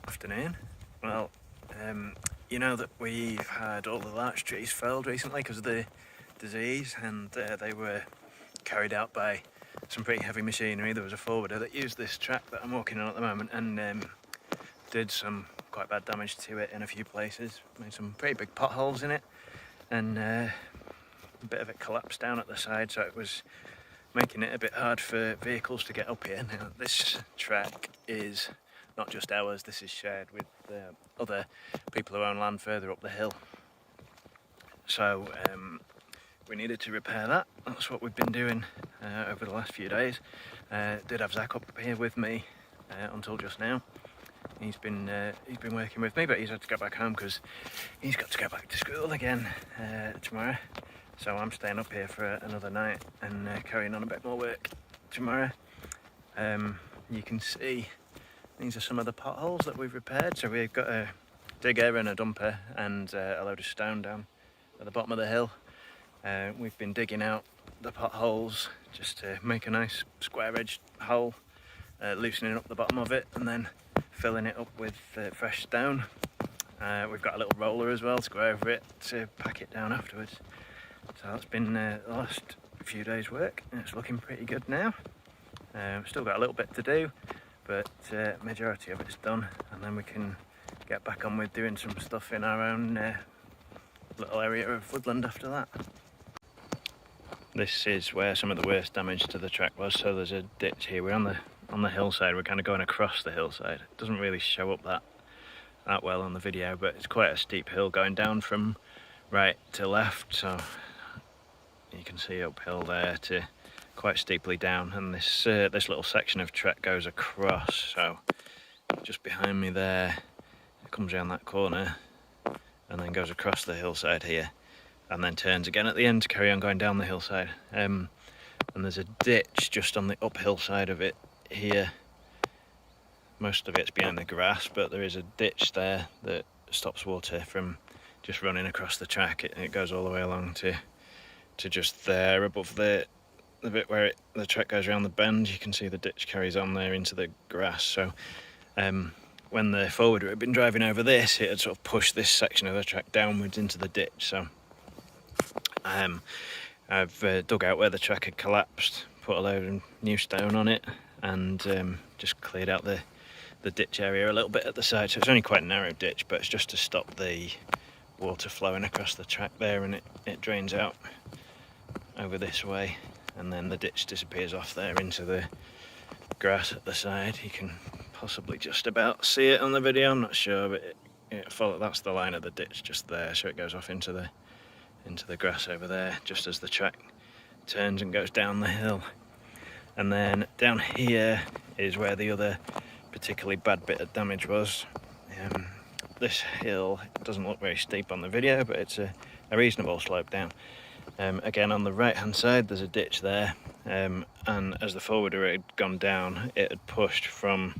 Afternoon. Well, you know that we've had all the larch trees felled recently because of the disease, and they were carried out by some pretty heavy machinery. There was a forwarder that used this track that I'm walking on at the moment and did some quite bad damage to it in a few places, made some pretty big potholes in it, and a bit of it collapsed down at the side, so it was making it a bit hard for vehicles to get up here. Now, this track is not just ours, this is shared with other people who own land further up the hill. So we needed to repair that. That's what we've been doing over the last few days. Did have Zach up here with me until just now. He's been working with me, but he's had to go back home because he's got to go back to school again tomorrow. So I'm staying up here for another night and carrying on a bit more work tomorrow. You can see these are some of the potholes that we've repaired. So we've got a digger and a dumper and a load of stone down at the bottom of the hill. We've been digging out the potholes just to make a nice square-edged hole, loosening up the bottom of it and then filling it up with fresh stone. We've got a little roller as well to go over it to pack it down afterwards. So that's been the last few days' work, and it's looking pretty good now. Still got a little bit to do, but majority of it's done, and then we can get back on with doing some stuff in our own little area of woodland after that. This is where some of the worst damage to the track was. So there's a ditch here. We're on the hillside. We're kind of going across the hillside. It doesn't really show up that well on the video, but it's quite a steep hill going down from right to left. So you can see uphill there to quite steeply down, and this little section of track goes across. So just behind me there, it comes around that corner and then goes across the hillside here, and then turns again at the end to carry on going down the hillside. And there's a ditch just on the uphill side of it here. Most of it's behind the grass, but there is a ditch there that stops water from just running across the track. It goes all the way along to just there above the bit where the track goes around the bend. You can see the ditch carries on there into the grass. So when the forwarder had been driving over this, it had sort of pushed this section of the track downwards into the ditch. So I've dug out where the track had collapsed, put a load of new stone on it, and just cleared out the ditch area a little bit at the side. So it's only quite a narrow ditch, but it's just to stop the water flowing across the track there, and it drains out over this way, and then the ditch disappears off there into the grass at the side. You can possibly just about see it on the video, I'm not sure, but that's the line of the ditch just there. So it goes off into the grass over there just as the track turns and goes down the hill. And then down here is where the other particularly bad bit of damage was. This hill doesn't look very steep on the video, but it's a reasonable slope down. Again, on the right hand side there's a ditch there, and as the forwarder had gone down, it had pushed from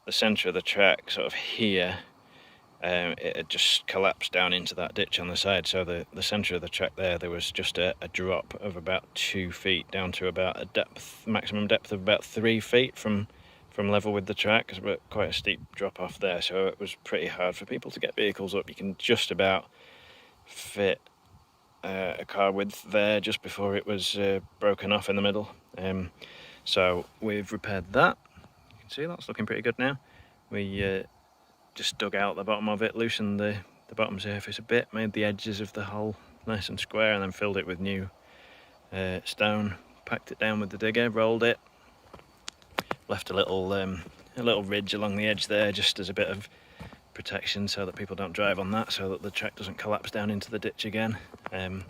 the centre of the track sort of here. It had just collapsed down into that ditch on the side. So the centre of the track there was just a drop of about 2 feet down to about a maximum depth of about 3 feet from level with the track. It's quite a steep drop off there, so it was pretty hard for people to get vehicles up. You can just about fit a car width there just before it was broken off in the middle. So we've repaired that. You can see that's looking pretty good now. We just dug out the bottom of it, loosened the bottom surface a bit, made the edges of the hole nice and square, and then filled it with new stone, packed it down with the digger, rolled it, left a little ridge along the edge there just as a bit of protection so that people don't drive on that, so that the track doesn't collapse down into the ditch again. And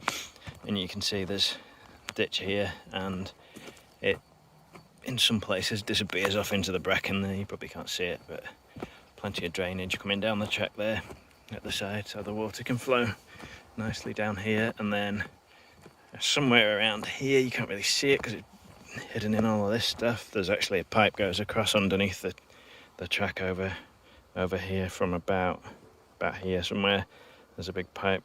you can see there's a ditch here, and it in some places disappears off into the bracken there. You probably can't see it, but plenty of drainage coming down the track there at the side, so the water can flow nicely down here. And then somewhere around here, you can't really see it because it's hidden in all of this stuff, there's actually a pipe goes across underneath the track over here from about here somewhere. There's a big pipe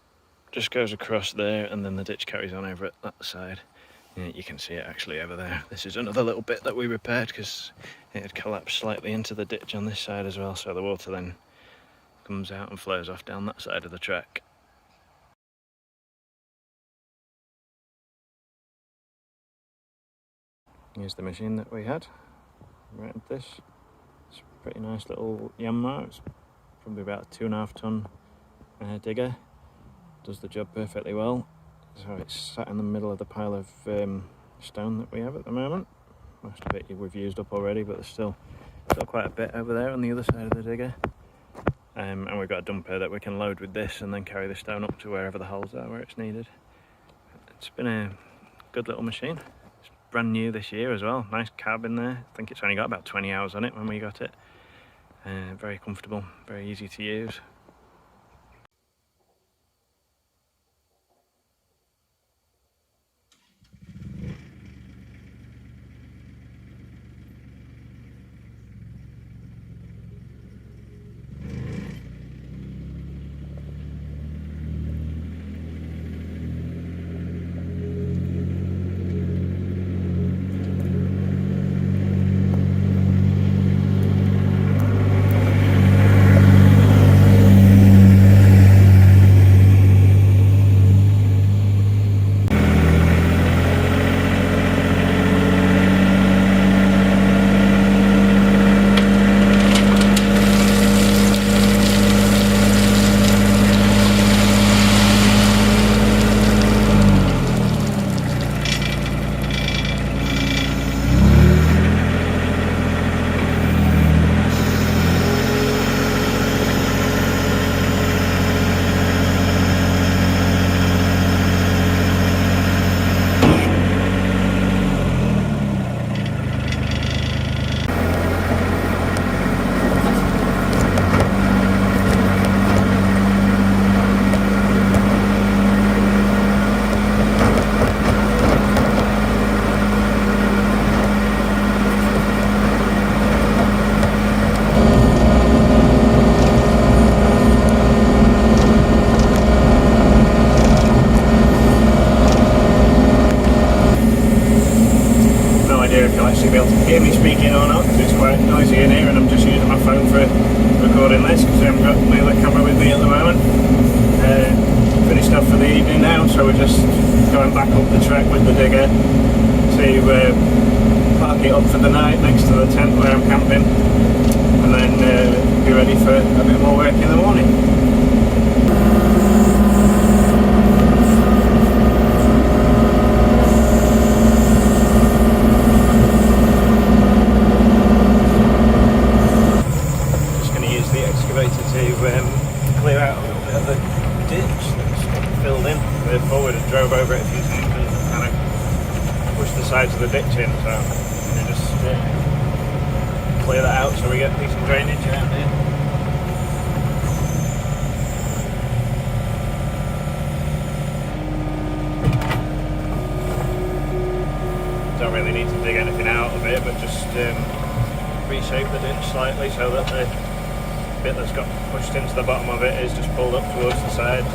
just goes across there, and then the ditch carries on over at that side Yeah, you can see it actually over there. This is another little bit that we repaired because it had collapsed slightly into the ditch on this side as well, so the water then comes out and flows off down that side of the track. Here's the machine that we had. Right at this. It's a pretty nice little Yanmar. It's probably about a 2.5 ton digger. Does the job perfectly well. So it's sat in the middle of the pile of stone that we have at the moment. Most of it we've used up already, but there's still quite a bit over there on the other side of the digger. And we've got a dumper that we can load with this and then carry the stone up to wherever the holes are where it's needed. It's been a good little machine. It's brand new this year as well. Nice cab in there. I think it's only got about 20 hours on it when we got it. Very comfortable, very easy to use. If you'll actually be able to hear me speaking or not, because it's quite noisy in here and I'm just using my phone for recording this because I haven't got my other camera with me at the moment. Finished off for the evening now, so we're just going back up the track with the digger to park it up for the night next to the tent where I'm camping, and then be ready for a bit more work in the morning. Clear out a little bit of the ditch that's filled in. We're forward and drove over it a few times and kind of pushed the sides of the ditch in, so we just clear that out so we get decent drainage out here. Don't really need to dig anything out of it, but just reshape the ditch slightly so that the bit that's got pushed into the bottom of it is just pulled up towards the side.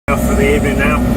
For the evening now.